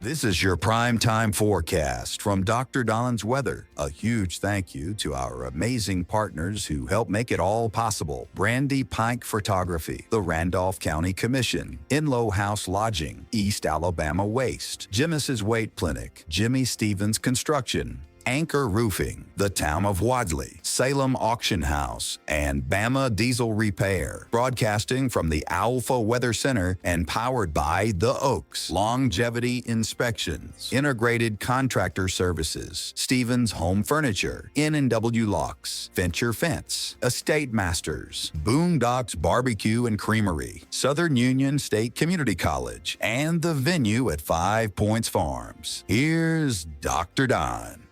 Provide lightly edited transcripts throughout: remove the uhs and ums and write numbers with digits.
This is your primetime forecast from Dr. Don's Weather. A huge thank you to our amazing partners who help make it all possible. Brandy Pike Photography, the Randolph County Commission, Inlow House Lodging, East Alabama Waste, Jimis's Weight Clinic, Jimmy Stevens Construction, Anchor Roofing, the Town of Wadley, Salem Auction House, and Bama Diesel Repair. Broadcasting from the Alpha Weather Center and powered by The Oaks, Longevity Inspections, Integrated Contractor Services, Stevens Home Furniture, N&W Locks, Venture Fence, Estate Masters, Boondocks Barbecue and Creamery, Southern Union State Community College, and the venue at 5 Points Farms. Here's Dr. Don.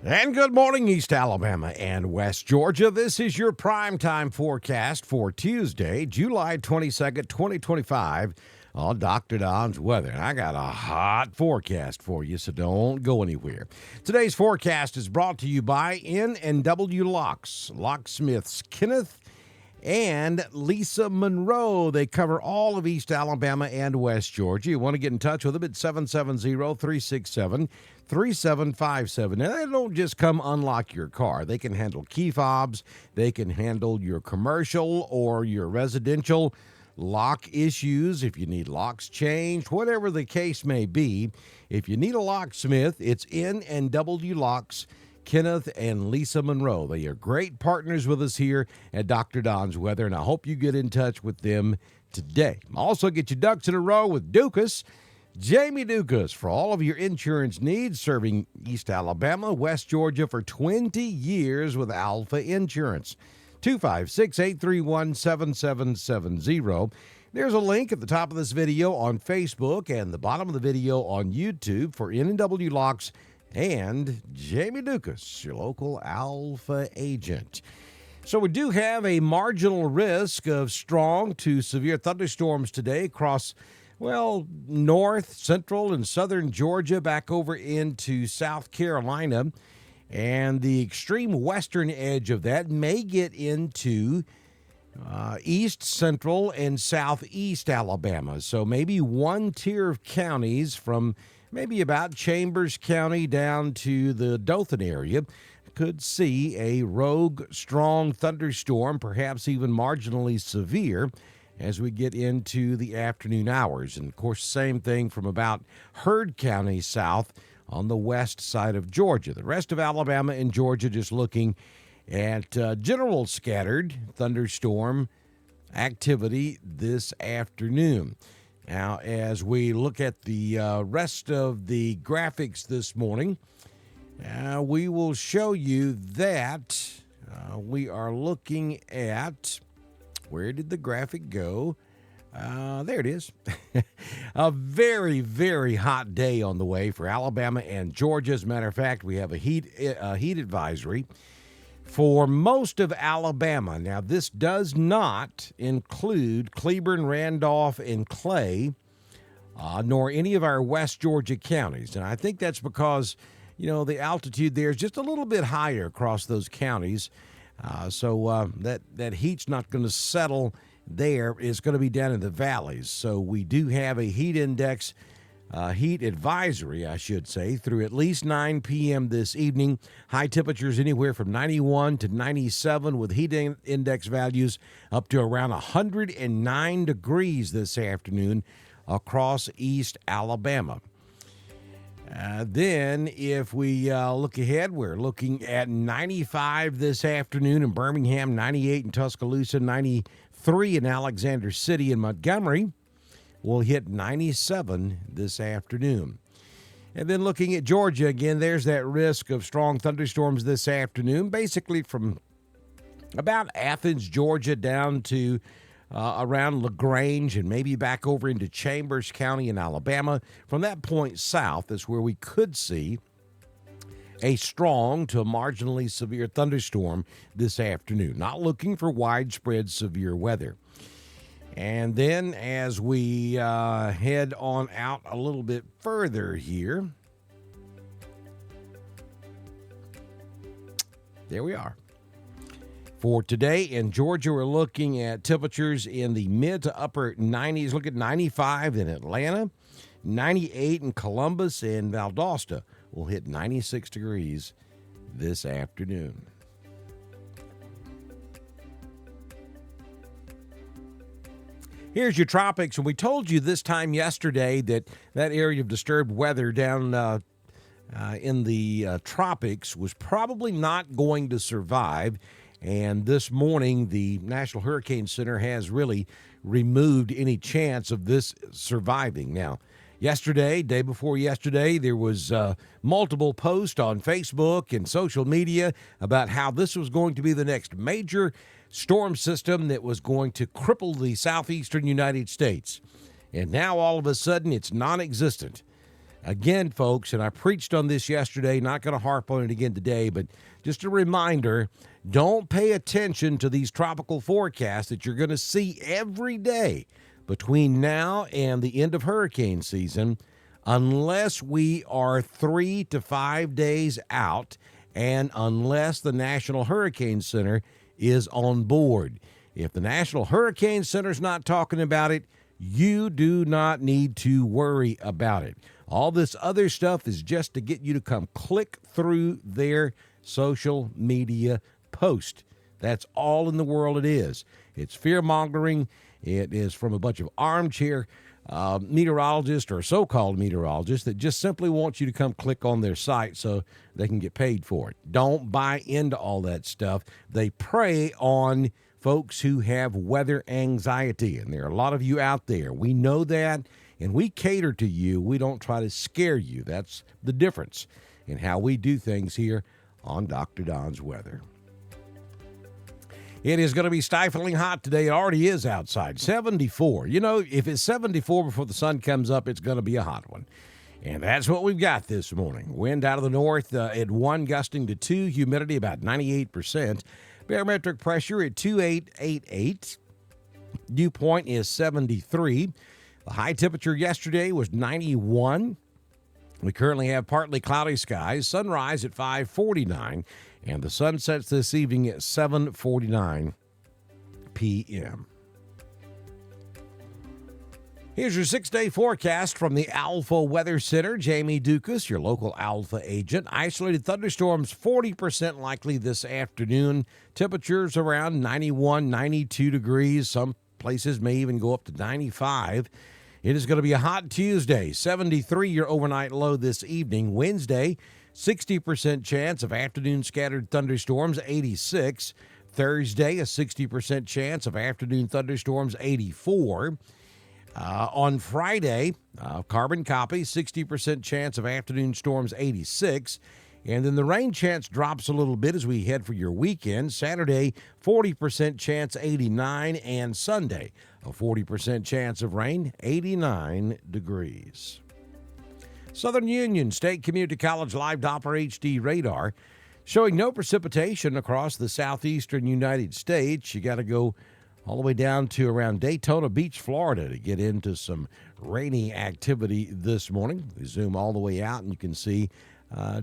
And good morning, East Alabama and West Georgia. This is your primetime forecast for Tuesday, July 22nd, 2025 on Dr. Don's Weather. And I got a hot forecast for you, so don't go anywhere. Today's forecast is brought to you by N&W Locks, Locksmith's Kenneth and Lisa Monroe. They cover all of East Alabama and West Georgia. You want to get in touch with them at 770-367-3757. And they don't just come unlock your car. They can handle key fobs. They can handle your commercial or your residential lock issues. If you need locks changed, whatever the case may be, if you need a locksmith, it's N&W Locks, Kenneth and Lisa Monroe. They are great partners with us here at Dr. Don's Weather, and I hope you get in touch with them today. Also, get your ducks in a row with Dukas. Jamie Dukas, for all of your insurance needs, serving East Alabama, West Georgia for 20 years with Alpha Insurance. 256-831-7770. There's a link at the top of this video on Facebook and the bottom of the video on YouTube for N&W Locks and Jamie Dukas, your local Alpha agent. So we do have a marginal risk of strong to severe thunderstorms today across, north, central, and southern Georgia, back over into South Carolina. And the extreme western edge of that may get into east, central, and southeast Alabama. So maybe one tier of counties from maybe about Chambers County down to the Dothan area could see a rogue strong thunderstorm, perhaps even marginally severe, as we get into the afternoon hours. And, of course, same thing from about Heard County south on the west side of Georgia. The rest of Alabama and Georgia just looking at general scattered thunderstorm activity this afternoon. Now, as we look at the rest of the graphics this morning, we will show you that we are looking at, where did the graphic go? There it is. A very, very hot day on the way for Alabama and Georgia. As a matter of fact, we have a heat advisory for most of Alabama. Now, this does not include Cleburne, Randolph, and Clay, nor any of our West Georgia counties. And I think that's because, the altitude there is just a little bit higher across those counties. So that heat's not going to settle there. It's going to be down in the valleys. So we do have a heat index, heat advisory, I should say, through at least 9 p.m. this evening. High temperatures anywhere from 91 to 97 with heat index values up to around 109 degrees this afternoon across East Alabama. Then if we look ahead, we're looking at 95 this afternoon in Birmingham, 98 in Tuscaloosa, 93 in Alexander City and Montgomery. We'll hit 97 this afternoon. And then looking at Georgia, again, there's that risk of strong thunderstorms this afternoon, basically from about Athens, Georgia, down to around LaGrange and maybe back over into Chambers County in Alabama. From that point south is where we could see a strong to marginally severe thunderstorm this afternoon. Not looking for widespread severe weather. And then as we head on out a little bit further here, there we are. For today in Georgia, we're looking at temperatures in the mid to upper 90s. Look at 95 in Atlanta, 98 in Columbus, and Valdosta will hit 96 degrees this afternoon. Here's your tropics, and we told you this time yesterday that area of disturbed weather down in the tropics was probably not going to survive. And this morning, the National Hurricane Center has really removed any chance of this surviving. Now, yesterday, day before yesterday, there was multiple posts on Facebook and social media about how this was going to be the next major storm system that was going to cripple the southeastern United States. And now, all of a sudden, it's non-existent. Again, folks, and I preached on this yesterday, not going to harp on it again today, but just a reminder, don't pay attention to these tropical forecasts that you're going to see every day between now and the end of hurricane season, unless we are 3 to 5 days out and unless the National Hurricane Center is on board. If the National Hurricane Center's not talking about it, you do not need to worry about it. All this other stuff is just to get you to come click through their social media post. That's all in the world it is. It's fear-mongering. It is from a bunch of armchair meteorologists or so-called meteorologists that just simply want you to come click on their site so they can get paid for it. Don't buy into all that stuff. They prey on folks who have weather anxiety, and there are a lot of you out there. We know that, and we cater to you. We don't try to scare you. That's the difference in how we do things here on Dr. Don's Weather. It is going to be stifling hot today. It already is outside, 74. You know, if it's 74 before the sun comes up, it's going to be a hot one. And that's what we've got this morning. Wind out of the north at 1, gusting to 2. Humidity about 98%. Barometric pressure at 2888. Dew point is 73. The high temperature yesterday was 91. We currently have partly cloudy skies. Sunrise at 5:49, and the sun sets this evening at 7:49 p.m. Here's your 6-day forecast from the Alpha Weather Center. Jamie Dukas, your local Alpha agent. Isolated thunderstorms 40% likely this afternoon. Temperatures around 91, 92 degrees. Some places may even go up to 95. It is going to be a hot Tuesday. 73 your overnight low this evening. Wednesday, 60% chance of afternoon scattered thunderstorms, 86. Thursday, a 60% chance of afternoon thunderstorms, 84. On Friday, carbon copy, 60% chance of afternoon storms, 86. And then the rain chance drops a little bit as we head for your weekend. Saturday, 40% chance, 89. And Sunday, a 40% chance of rain, 89 degrees. Southern Union State Community College Live Doppler HD radar showing no precipitation across the southeastern United States. You got to go all the way down to around Daytona Beach, Florida, to get into some rainy activity this morning. We zoom all the way out, and you can see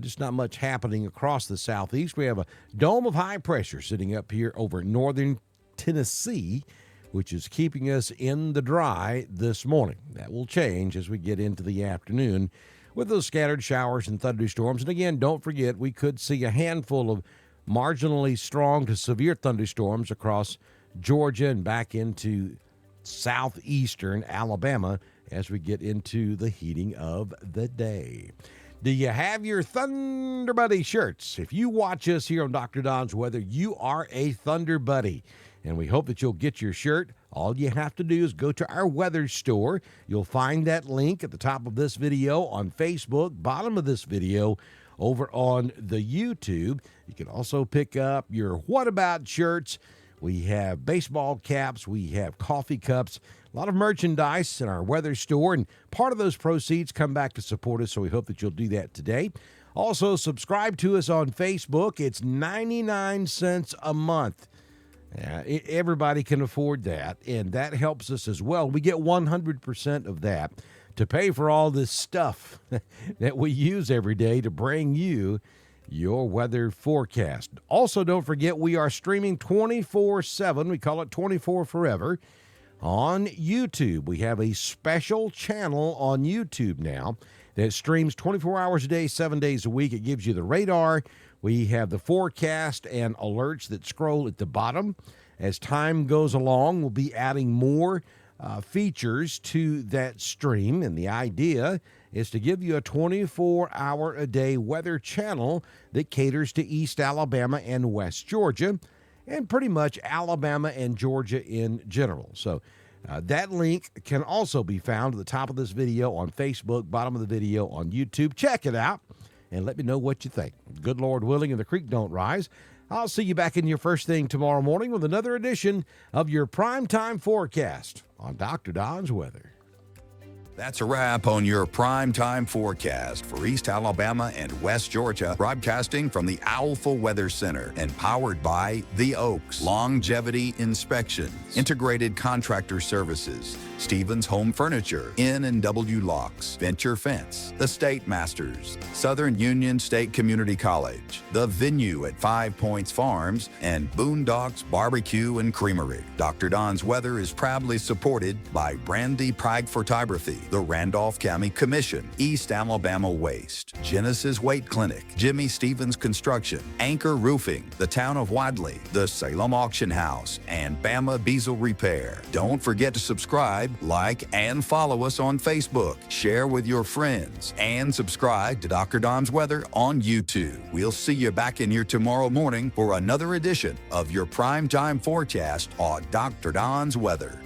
just not much happening across the southeast. We have a dome of high pressure sitting up here over northern Tennessee, which is keeping us in the dry this morning. That will change as we get into the afternoon with those scattered showers and thunderstorms. And again, don't forget, we could see a handful of marginally strong to severe thunderstorms across Georgia and back into southeastern Alabama as we get into the heating of the day. Do you have your Thunder Buddy shirts? If you watch us here on Dr. Don's Weather, you are a Thunder Buddy. And we hope that you'll get your shirt. All you have to do is go to our weather store. You'll find that link at the top of this video on Facebook, bottom of this video over on the YouTube. You can also pick up your What About shirts. We have baseball caps. We have coffee cups. A lot of merchandise in our weather store, and part of those proceeds come back to support us, so we hope that you'll do that today. Also, subscribe to us on Facebook. It's 99 cents a month. Everybody can afford that, and that helps us as well. We get 100% of that to pay for all this stuff that we use every day to bring you your weather forecast. Also, don't forget, we are streaming 24/7. We call it 24 Forever on YouTube. We have a special channel on YouTube now that streams 24 hours a day, 7 days a week. It gives you the radar. We have the forecast and alerts that scroll at the bottom. As time goes along, we'll be adding more features to that stream, and the idea is to give you a 24-hour-a-day weather channel that caters to East Alabama and West Georgia, and pretty much Alabama and Georgia in general. So that link can also be found at the top of this video on Facebook, bottom of the video on YouTube. Check it out and let me know what you think. Good Lord willing and the creek don't rise, I'll see you back in your first thing tomorrow morning with another edition of your primetime forecast on Dr. Don's Weather. That's a wrap on your primetime forecast for East Alabama and West Georgia, broadcasting from the Owlful Weather Center and powered by The Oaks, Longevity Inspection, Integrated Contractor Services, Stevens Home Furniture, N&W Locks, Venture Fence, The State Masters, Southern Union State Community College, The Venue at 5 Points Farms, and Boondocks Barbecue and Creamery. Dr. Don's Weather is proudly supported by Brandy Pike Photography, the Randolph County Commission, East Alabama Waste, Genesis Weight Clinic, Jimmy Stevens Construction, Anchor Roofing, the Town of Wadley, the Salem Auction House, and Bama Beazle Repair. Don't forget to subscribe, like, and follow us on Facebook. Share with your friends, and subscribe to Dr. Don's Weather on YouTube. We'll see you back in here tomorrow morning for another edition of your primetime forecast on Dr. Don's Weather.